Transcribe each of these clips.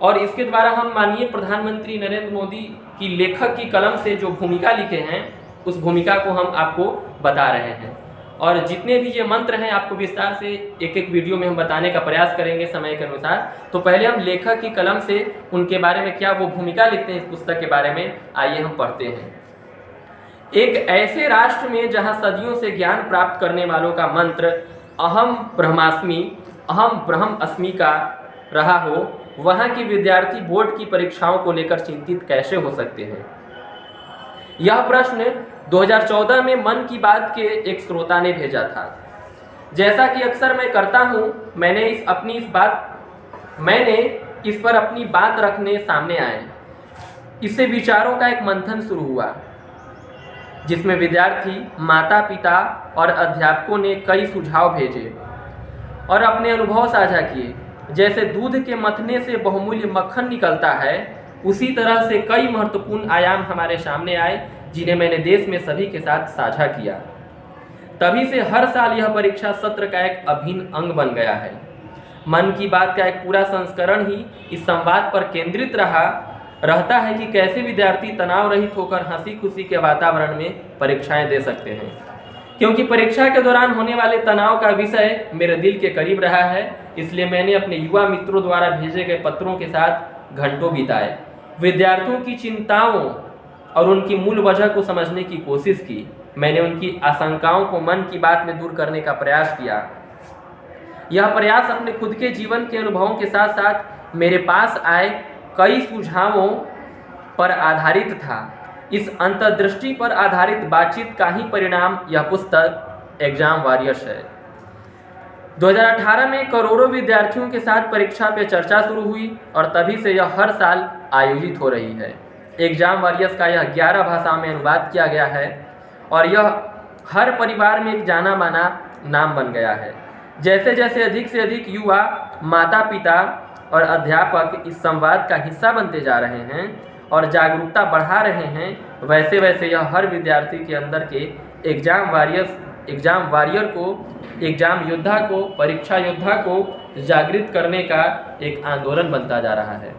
और इसके द्वारा हम माननीय प्रधानमंत्री नरेंद्र मोदी की लेखक की कलम से जो भूमिका लिखे हैं उस भूमिका को हम आपको बता रहे हैं। और जितने भी ये मंत्र हैं आपको विस्तार से एक एक वीडियो में हम बताने का प्रयास करेंगे समय के अनुसार। तो पहले हम लेखक की कलम से उनके बारे में क्या वो भूमिका लिखते हैं इस पुस्तक के बारे में आइए हम पढ़ते हैं। एक ऐसे राष्ट्र में जहां सदियों से ज्ञान प्राप्त करने वालों का मंत्र अहम ब्रह्मास्मि अहम ब्रह्म अस्मि का रहा हो, वहां के विद्यार्थी बोर्ड की परीक्षाओं को लेकर चिंतित कैसे हो सकते हैं। यह प्रश्न 2014 में मन की बात के एक श्रोता ने भेजा था। जैसा कि अक्सर मैं करता हूं, मैंने इस पर अपनी बात रखने सामने आए। इससे विचारों का एक मंथन शुरू हुआ जिसमें विद्यार्थी, माता पिता और अध्यापकों ने कई सुझाव भेजे और अपने अनुभव साझा किए। जैसे दूध के मथने से बहुमूल्य मक्खन निकलता है, उसी तरह से कई महत्वपूर्ण आयाम हमारे सामने आए जिन्हें मैंने देश में सभी के साथ साझा किया। तभी से हर साल यह परीक्षा सत्र का एक अभिन्न अंग बन गया है। मन की बात का एक पूरा संस्करण ही इस संवाद पर केंद्रित रहता है कि कैसे विद्यार्थी तनाव रहित होकर हंसी खुशी के वातावरण में परीक्षाएं दे सकते हैं। क्योंकि परीक्षा के दौरान होने वाले तनाव का विषय मेरे दिल के करीब रहा है, इसलिए मैंने अपने युवा मित्रों द्वारा भेजे गए पत्रों के साथ घंटों बिताए, विद्यार्थियों की चिंताओं और उनकी मूल वजह को समझने की कोशिश की। मैंने उनकी आशंकाओं को मन की बात में दूर करने का प्रयास किया। यह प्रयास अपने खुद के जीवन के अनुभवों के साथ साथ मेरे पास आए कई सुझावों पर आधारित था। इस अंतर्दृष्टि पर आधारित बातचीत का ही परिणाम यह पुस्तक एग्जाम वॉरियर्स है। 2018 में करोड़ों विद्यार्थियों के साथ परीक्षा पे चर्चा शुरू हुई और तभी से यह हर साल आयोजित हो रही है। एग्जाम वॉरियर्स का यह 11 भाषाओं में अनुवाद किया गया है और यह हर परिवार में एक जाना माना नाम बन गया है। जैसे जैसे अधिक से अधिक युवा, माता पिता और अध्यापक इस संवाद का हिस्सा बनते जा रहे हैं और जागरूकता बढ़ा रहे हैं, वैसे वैसे यह हर विद्यार्थी के अंदर के एग्जाम वॉरियर को, एग्जाम योद्धा को, परीक्षा योद्धा को जागृत करने का एक आंदोलन बनता जा रहा है।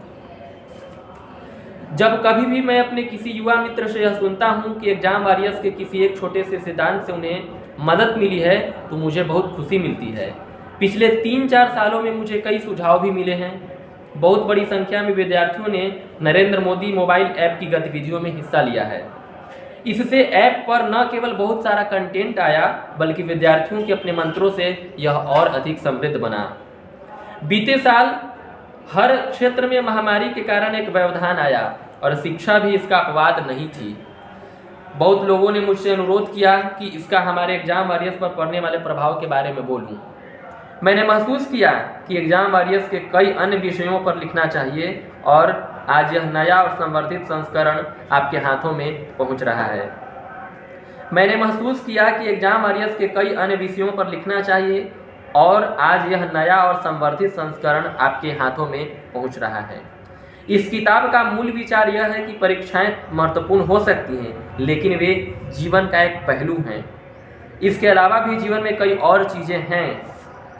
जब कभी भी मैं अपने किसी युवा मित्र से यह सुनता हूं कि एग्जाम वॉरियर्स के किसी एक छोटे से सिद्धांत से उन्हें मदद मिली है तो मुझे बहुत खुशी मिलती है। पिछले 3-4 सालों में मुझे कई सुझाव भी मिले हैं। बहुत बड़ी संख्या में विद्यार्थियों ने नरेंद्र मोदी मोबाइल ऐप की गतिविधियों में हिस्सा लिया है। इससे ऐप पर न केवल बहुत सारा कंटेंट आया, बल्कि विद्यार्थियों के अपने मंत्रों से यह और अधिक समृद्ध बना। बीते साल हर क्षेत्र में महामारी के कारण एक व्यवधान आया और शिक्षा भी इसका अपवाद नहीं थी। बहुत लोगों ने मुझसे अनुरोध किया कि इसका हमारे एग्जाम वॉरियर्स पर पड़ने वाले प्रभाव के बारे में बोलूं। मैंने महसूस किया कि एग्जाम वॉरियर्स के कई अन्य विषयों पर लिखना चाहिए और आज यह नया और संवर्धित संस्करण आपके हाथों में पहुंच रहा है। मैंने महसूस किया कि एग्जाम वॉरियर्स के कई अन्य विषयों पर लिखना चाहिए और आज यह नया और संवर्धित संस्करण आपके हाथों में पहुंच रहा है। इस किताब का मूल विचार यह है कि परीक्षाएं महत्वपूर्ण हो सकती हैं, लेकिन वे जीवन का एक पहलू हैं। इसके अलावा भी जीवन में कई और चीज़ें हैं।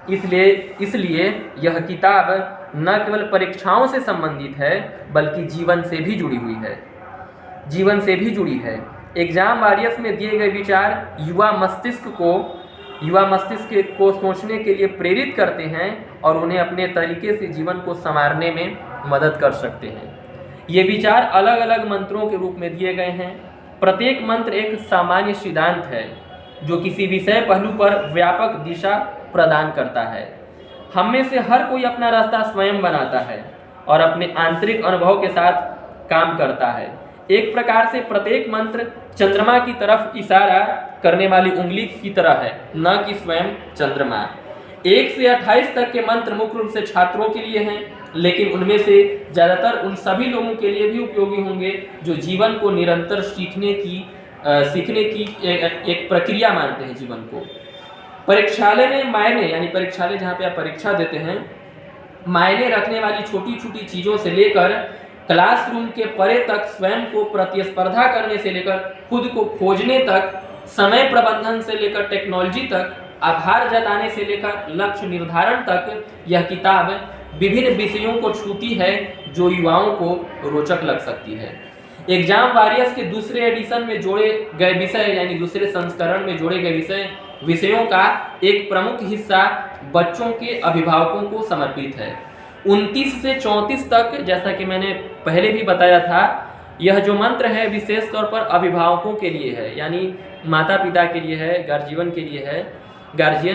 इसलिए यह किताब न केवल परीक्षाओं से संबंधित है, बल्कि जीवन से भी जुड़ी है। एग्जाम वॉरियर्स में दिए गए विचार युवा मस्तिष्क को सोचने के लिए प्रेरित करते हैं और उन्हें अपने तरीके से जीवन को संवारने में मदद कर सकते हैं। ये विचार अलग अलग मंत्रों के रूप में दिए गए हैं। प्रत्येक मंत्र एक सामान्य सिद्धांत है जो किसी विषय पहलू पर व्यापक दिशा प्रदान करता है। हम में से हर कोई अपना रास्ता स्वयं बनाता है और अपने आंतरिक अनुभव के साथ काम करता है। एक प्रकार से प्रत्येक मंत्र चंद्रमा की तरफ इशारा करने वाली उंगली की तरह है, न कि स्वयं चंद्रमा। 1 से 28 तक के मंत्र मुख्य रूप से छात्रों के लिए हैं, लेकिन उनमें से ज़्यादातर उन सभी लोगों के लिए भी उपयोगी होंगे जो जीवन को निरंतर सीखने की एक प्रक्रिया मानते हैं जीवन को। परीक्षालय में मायने, यानी परीक्षालय जहाँ पे आप परीक्षा देते हैं, मायने रखने वाली छोटी छोटी चीज़ों से लेकर क्लासरूम के परे तक, स्वयं को प्रतिस्पर्धा करने से लेकर खुद को खोजने तक, समय प्रबंधन से लेकर टेक्नोलॉजी तक, आभार जताने से लेकर लक्ष्य निर्धारण तक, यह किताब विभिन्न विषयों को छूती है जो युवाओं को रोचक लग सकती है। एग्जाम वॉरियर्स के दूसरे एडिशन में जोड़े गए विषय यानी दूसरे संस्करण में जोड़े गए विषयों का एक प्रमुख हिस्सा बच्चों के अभिभावकों को समर्पित है। 29 से 34 तक, जैसा कि मैंने पहले भी बताया था, यह जो मंत्र है विशेष तौर पर अभिभावकों के लिए है, यानी माता पिता के लिए है, गार्जियन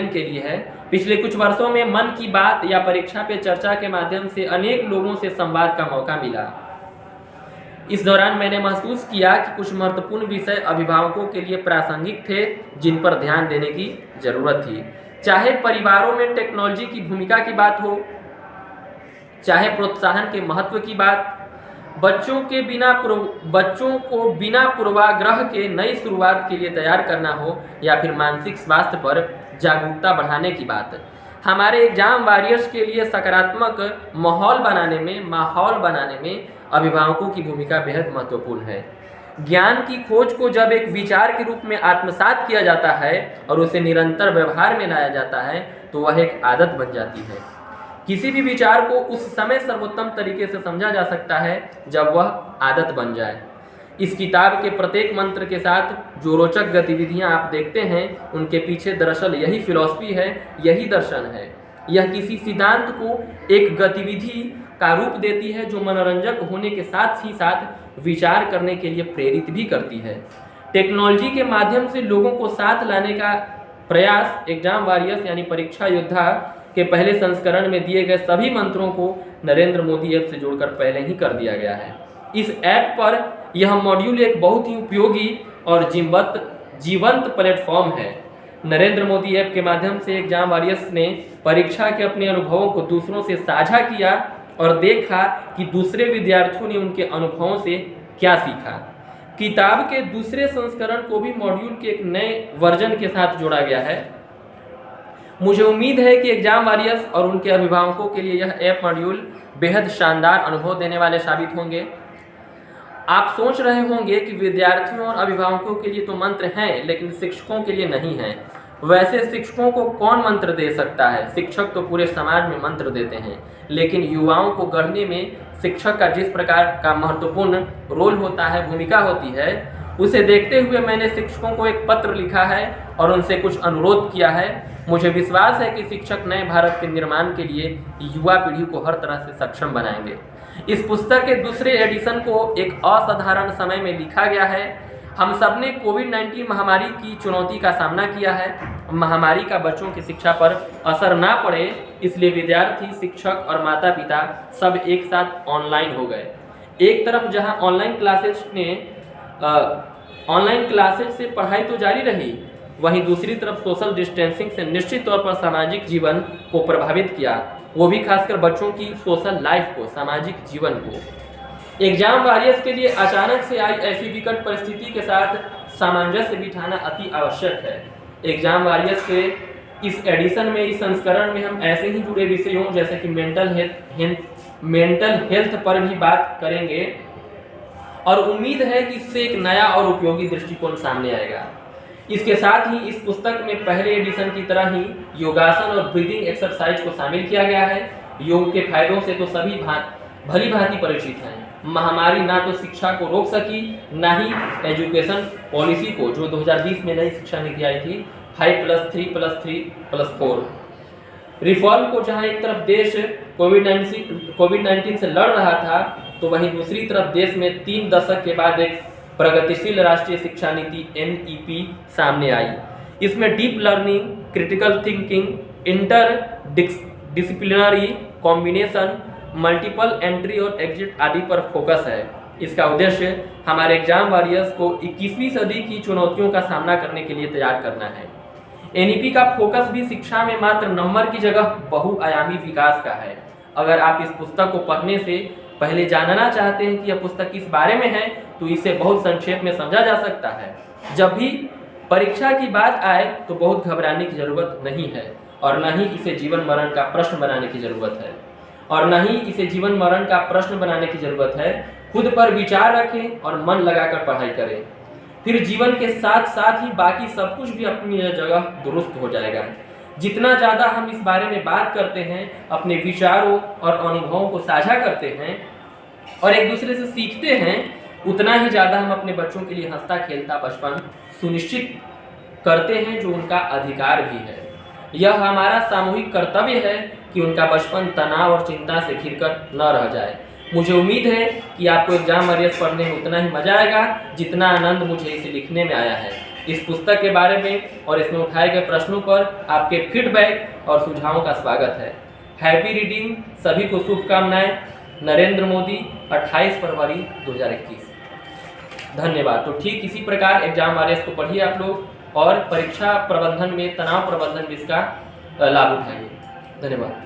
के लिए है। पिछले कुछ वर्षों में मन की बात या परीक्षा पे चर्चा के माध्यम से अनेक लोगों से संवाद का मौका मिला। इस दौरान मैंने महसूस किया कि कुछ महत्वपूर्ण विषय अभिभावकों के लिए प्रासंगिक थे जिन पर ध्यान देने की जरूरत थी। चाहे परिवारों में टेक्नोलॉजी की भूमिका की बात हो, चाहे प्रोत्साहन के महत्व की बात, बच्चों को बिना पूर्वाग्रह के नई शुरुआत के लिए तैयार करना हो, या फिर मानसिक स्वास्थ्य पर जागरूकता बढ़ाने की बात। हमारे एग्जाम वॉरियर्स के लिए सकारात्मक माहौल बनाने में अभिभावकों की भूमिका बेहद महत्वपूर्ण है। ज्ञान की खोज को जब एक विचार के रूप में आत्मसात किया जाता है और उसे निरंतर व्यवहार में लाया जाता है तो वह एक आदत बन जाती है। किसी भी विचार को उस समय सर्वोत्तम तरीके से समझा जा सकता है जब वह आदत बन जाए। इस किताब के प्रत्येक मंत्र के साथ जो रोचक गतिविधियां आप देखते हैं उनके पीछे दरअसल यही फिलॉसफी है, यही दर्शन है। यह किसी सिद्धांत को एक गतिविधि का रूप देती है जो मनोरंजक होने के साथ ही साथ विचार करने के लिए प्रेरित भी करती है। टेक्नोलॉजी के माध्यम से लोगों को साथ लाने का प्रयास एग्जाम वॉरियर्स यानी परीक्षा योद्धा के पहले संस्करण में दिए गए सभी मंत्रों को नरेंद्र मोदी ऐप से जोड़कर पहले ही कर दिया गया है। इस ऐप पर यह मॉड्यूल एक बहुत ही उपयोगी और जीवंत प्लेटफॉर्म है। नरेंद्र मोदी ऐप के माध्यम से एग्जाम वॉरियर्स ने परीक्षा के अपने अनुभवों को दूसरों से साझा किया और देखा कि दूसरे विद्यार्थियों ने उनके अनुभवों से क्या सीखा। किताब के दूसरे संस्करण को भी मॉड्यूल के एक नए वर्जन के साथ जोड़ा गया है। मुझे उम्मीद है कि एग्जाम वॉरियर्स और उनके अभिभावकों के लिए यह ऐप मॉड्यूल बेहद शानदार अनुभव देने वाले साबित होंगे। आप सोच रहे होंगे कि विद्यार्थियों और अभिभावकों के लिए तो मंत्र हैं लेकिन शिक्षकों के लिए नहीं हैं। वैसे शिक्षकों को कौन मंत्र दे सकता है? शिक्षक तो पूरे समाज में मंत्र देते हैं, लेकिन युवाओं को गढ़ने में शिक्षक का जिस प्रकार का महत्वपूर्ण रोल होता है, भूमिका होती है, उसे देखते हुए मैंने शिक्षकों को एक पत्र लिखा है और उनसे कुछ अनुरोध किया है। मुझे विश्वास है कि शिक्षक नए भारत के निर्माण के लिए युवा पीढ़ी को हर तरह से सक्षम बनाएंगे। इस पुस्तक के दूसरे एडिशन को एक असाधारण समय में लिखा गया है। हम सब ने कोविड-19 महामारी की चुनौती का सामना किया है। महामारी का बच्चों की शिक्षा पर असर ना पड़े, इसलिए विद्यार्थी, शिक्षक और माता पिता सब एक साथ ऑनलाइन हो गए। एक तरफ जहां ऑनलाइन क्लासेज से पढ़ाई तो जारी रही, वहीं दूसरी तरफ सोशल डिस्टेंसिंग से निश्चित तौर पर सामाजिक जीवन को प्रभावित किया, वो भी खासकर बच्चों की सोशल लाइफ को, सामाजिक जीवन को। एग्जाम वॉरियर्स के लिए अचानक से आई ऐसी विकट परिस्थिति के साथ सामंजस्य बिठाना अति आवश्यक है। एग्जाम वॉरियर्स के इस एडिशन में, इस संस्करण में हम ऐसे ही जुड़े विषयों जैसे कि मेंटल हेल्थ पर भी बात करेंगे और उम्मीद है कि इससे एक नया और उपयोगी दृष्टिकोण सामने आएगा। इसके साथ ही इस पुस्तक में पहले एडिशन की तरह ही योगासन और ब्रीदिंग एक्सरसाइज को शामिल किया गया है। योग के फायदों से तो सभी भली भांति परिचित हैं। महामारी ना तो शिक्षा को रोक सकी, ना ही एजुकेशन पॉलिसी को, जो 2020 में नई शिक्षा नीति आई थी 5+3+3+4 रिफॉर्म को। जहां एक तरफ देश कोविड-19 से लड़ रहा था, तो वहीं दूसरी तरफ देश में 3 दशक के बाद एक प्रगतिशील राष्ट्रीय शिक्षा नीति NEP सामने आई। इसमें deep learning, critical thinking, inter disciplinary combination, multiple entry और एग्जिट आदि पर फोकस है। इसका उद्देश्य हमारे एग्जाम वॉरियर्स को 21वीं सदी की चुनौतियों का सामना करने के लिए तैयार करना है। NEP का फोकस भी शिक्षा में मात्र नंबर की जगह बहुआयामी विकास का है। अगर आप इस पुस्तक को पढ़ने से पहले जानना चाहते हैं कि यह पुस्तक किस बारे में है, तो इसे बहुत संक्षेप में समझा जा सकता है। जब भी परीक्षा की बात आए तो बहुत घबराने की जरूरत नहीं है, और न ही इसे जीवन मरण का प्रश्न बनाने की जरूरत है। खुद पर विचार रखें और मन लगाकर पढ़ाई करें, फिर जीवन के साथ साथ ही बाकी सब कुछ भी अपनी जगह दुरुस्त हो जाएगा। जितना ज़्यादा हम इस बारे में बात करते हैं, अपने विचारों और अनुभवों को साझा करते हैं और एक दूसरे से सीखते हैं, उतना ही ज़्यादा हम अपने बच्चों के लिए हंसता खेलता बचपन सुनिश्चित करते हैं, जो उनका अधिकार भी है। यह हमारा सामूहिक कर्तव्य है कि उनका बचपन तनाव और चिंता से घिरकर न रह जाए। मुझे उम्मीद है कि आपको एग्जाम वॉरियर्स पढ़ने में उतना ही मजा आएगा जितना आनंद मुझे इसे लिखने में आया है। इस पुस्तक के बारे में और इसमें उठाए गए प्रश्नों पर आपके फीडबैक और सुझावों का स्वागत है। हैप्पी रीडिंग, सभी को शुभकामनाएं। नरेंद्र मोदी, 28 फरवरी 2021। धन्यवाद। तो ठीक इसी प्रकार एग्जाम वॉरियर्स को पढ़िए आप लोग और परीक्षा प्रबंधन में तनाव प्रबंधन भी इसका लाभ उठाइए। धन्यवाद।